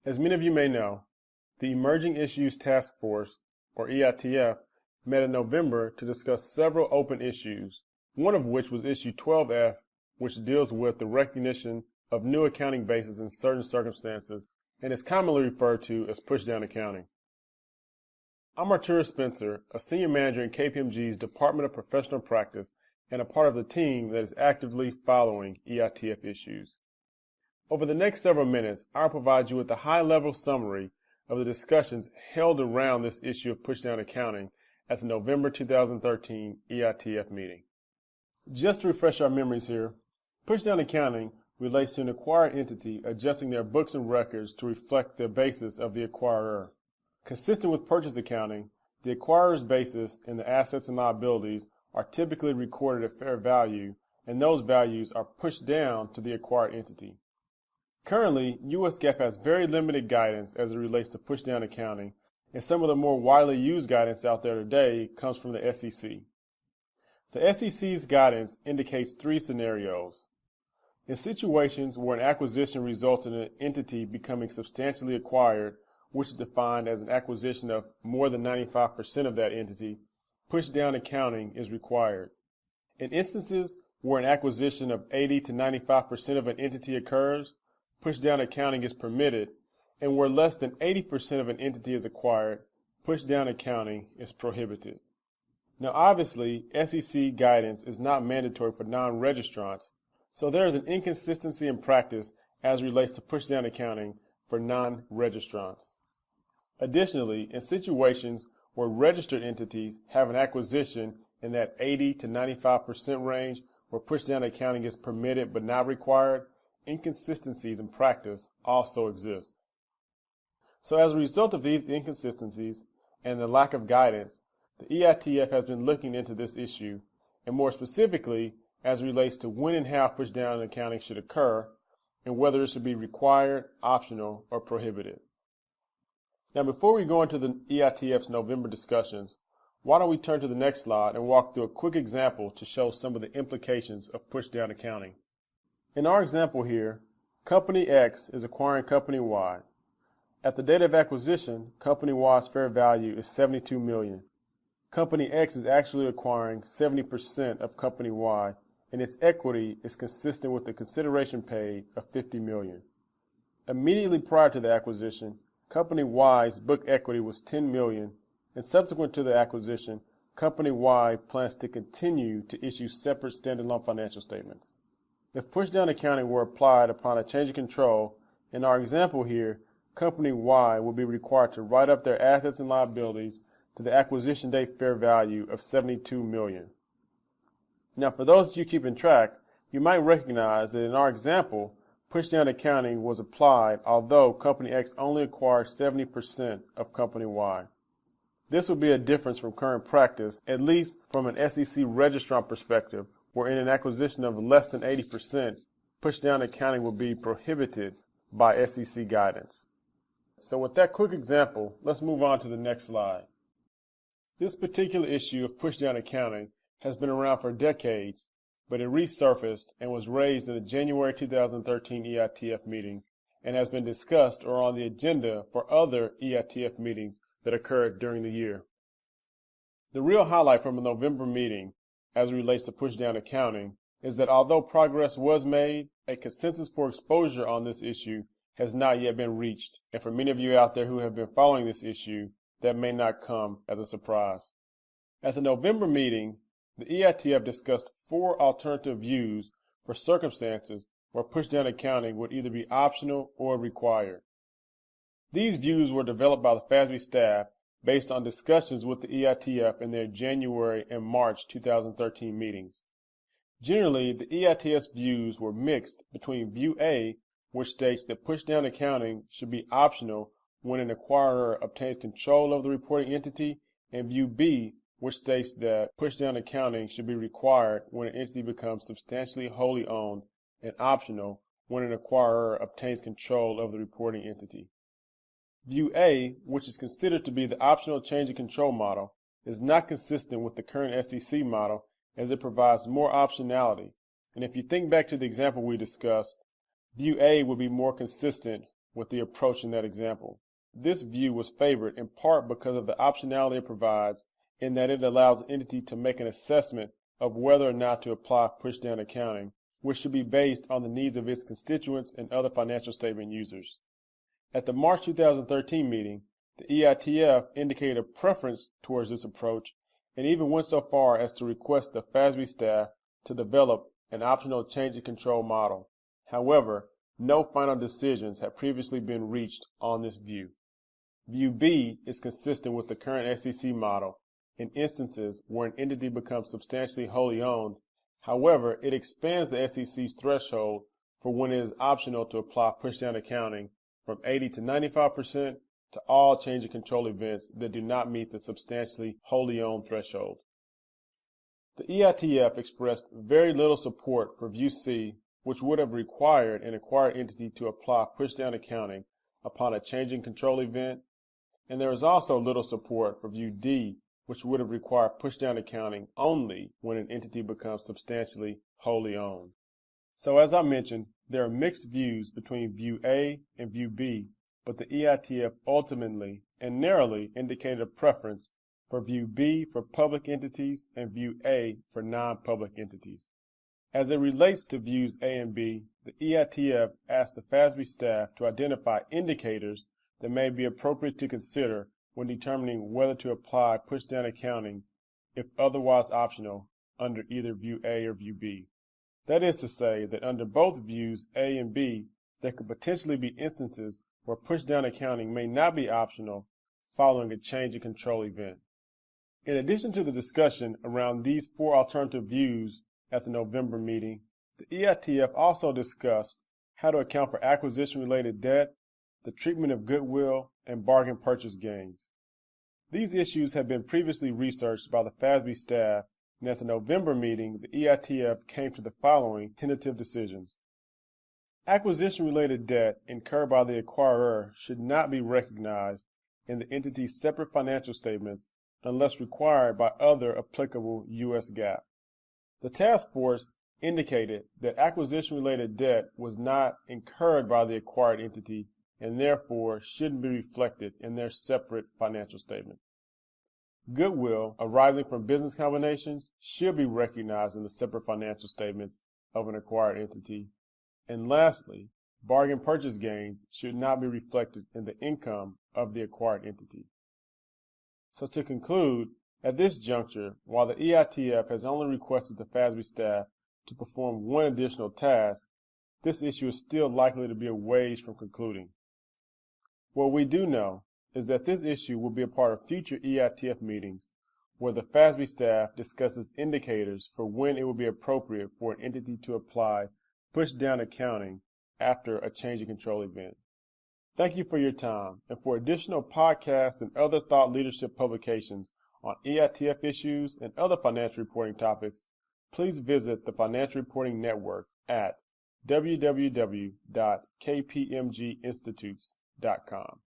As many of you may know, the Emerging Issues Task Force, or EITF, met in November to discuss several open issues, one of which was Issue 12F, which deals with the recognition of new accounting bases in certain circumstances and is commonly referred to as pushdown accounting. I'm Arturo Spencer, a senior manager in KPMG's Department of Professional Practice and a part of the team that is actively following EITF issues. Over the next several minutes, I'll provide you with a high-level summary of the discussions held around this issue of pushdown accounting at the November 2013 EITF meeting. Just to refresh our memories here, pushdown accounting relates to an acquired entity adjusting their books and records to reflect the basis of the acquirer. Consistent with purchase accounting, the acquirer's basis and the assets and liabilities are typically recorded at fair value, and those values are pushed down to the acquired entity. Currently, U.S. GAAP has very limited guidance as it relates to pushdown accounting, and some of the more widely used guidance out there today comes from the SEC. The SEC's guidance indicates three scenarios. In situations where an acquisition results in an entity becoming substantially acquired, which is defined as an acquisition of more than 95% of that entity, pushdown accounting is required. In instances where an acquisition of 80 to 95% of an entity occurs, pushdown accounting is permitted, and where less than 80% of an entity is acquired, pushdown accounting is prohibited. Now obviously, SEC guidance is not mandatory for non-registrants, so there is an inconsistency in practice as relates to pushdown accounting for non-registrants. Additionally, in situations where registered entities have an acquisition in that 80 to 95% range where pushdown accounting is permitted but not required, inconsistencies in practice also exist. So as a result of these inconsistencies and the lack of guidance, the EITF has been looking into this issue, and more specifically as it relates to when and how pushdown accounting should occur and whether it should be required, optional, or prohibited. Now before we go into the EITF's November discussions, why don't we turn to the next slide and walk through a quick example to show some of the implications of pushdown accounting. In our example here, Company X is acquiring Company Y. At the date of acquisition, Company Y's fair value is $72 million. Company X is actually acquiring 70% of Company Y, and its equity is consistent with the consideration paid of $50 million. Immediately prior to the acquisition, Company Y's book equity was $10 million, and subsequent to the acquisition, Company Y plans to continue to issue separate standalone financial statements. If pushdown accounting were applied upon a change of control, in our example here, Company Y would be required to write up their assets and liabilities to the acquisition date fair value of $72 million. Now, for those of you keeping track, you might recognize that in our example, pushdown accounting was applied although Company X only acquired 70% of Company Y. This would be a difference from current practice, at least from an SEC registrant perspective, where in an acquisition of less than 80%, pushdown accounting will be prohibited by SEC guidance. So with that quick example, let's move on to the next slide. This particular issue of pushdown accounting has been around for decades, but it resurfaced and was raised in the January 2013 EITF meeting and has been discussed or on the agenda for other EITF meetings that occurred during the year. The real highlight from the November meeting as it relates to pushdown accounting is that although progress was made, a consensus for exposure on this issue has not yet been reached, and for many of you out there who have been following this issue, that may not come as a surprise. At the November meeting, the EITF discussed 4 alternative views for circumstances where pushdown accounting would either be optional or required. These views were developed by the FASB staff based on discussions with the EITF in their January and March 2013 meetings. Generally, the EITF's views were mixed between View A, which states that pushdown accounting should be optional when an acquirer obtains control of the reporting entity, and View B, which states that pushdown accounting should be required when an entity becomes substantially wholly owned and optional when an acquirer obtains control of the reporting entity. View A, which is considered to be the optional change of control model, is not consistent with the current SEC model as it provides more optionality. And if you think back to the example we discussed, View A would be more consistent with the approach in that example. This view was favored in part because of the optionality it provides in that it allows an entity to make an assessment of whether or not to apply push-down accounting, which should be based on the needs of its constituents and other financial statement users. At the March 2013 meeting, the EITF indicated a preference towards this approach and even went so far as to request the FASB staff to develop an optional change of control model. However, no final decisions had previously been reached on this view. View B is consistent with the current SEC model in instances where an entity becomes substantially wholly owned. However, it expands the SEC's threshold for when it is optional to apply push-down accounting from 80 to 95% to all change of control events that do not meet the substantially wholly owned threshold. The EITF expressed very little support for View C, which would have required an acquired entity to apply push-down accounting upon a change in control event, and there is also little support for View D, which would have required push-down accounting only when an entity becomes substantially wholly owned. So as I mentioned, there are mixed views between View A and View B, but the EITF ultimately and narrowly indicated a preference for View B for public entities and View A for non-public entities. As it relates to Views A and B, the EITF asked the FASB staff to identify indicators that may be appropriate to consider when determining whether to apply push-down accounting if otherwise optional under either View A or View B. That is to say that under both Views A and B, there could potentially be instances where push-down accounting may not be optional following a change in control event. In addition to the discussion around these four alternative views at the November meeting, the EITF also discussed how to account for acquisition-related debt, the treatment of goodwill, and bargain purchase gains. These issues have been previously researched by the FASB staff, and at the November meeting, the EITF came to the following tentative decisions. Acquisition-related debt incurred by the acquirer should not be recognized in the entity's separate financial statements unless required by other applicable U.S. GAAP. The task force indicated that acquisition-related debt was not incurred by the acquired entity and therefore shouldn't be reflected in their separate financial statement. Goodwill arising from business combinations should be recognized in the separate financial statements of an acquired entity. And lastly, bargain purchase gains should not be reflected in the income of the acquired entity. So to conclude, at this juncture, while the EITF has only requested the FASB staff to perform one additional task, this issue is still likely to be a ways from concluding. What we do know is that this issue will be a part of future EITF meetings where the FASB staff discusses indicators for when it will be appropriate for an entity to apply push-down accounting after a change in control event. Thank you for your time, and for additional podcasts and other thought leadership publications on EITF issues and other financial reporting topics, please visit the Financial Reporting Network at www.kpmginstitutes.com.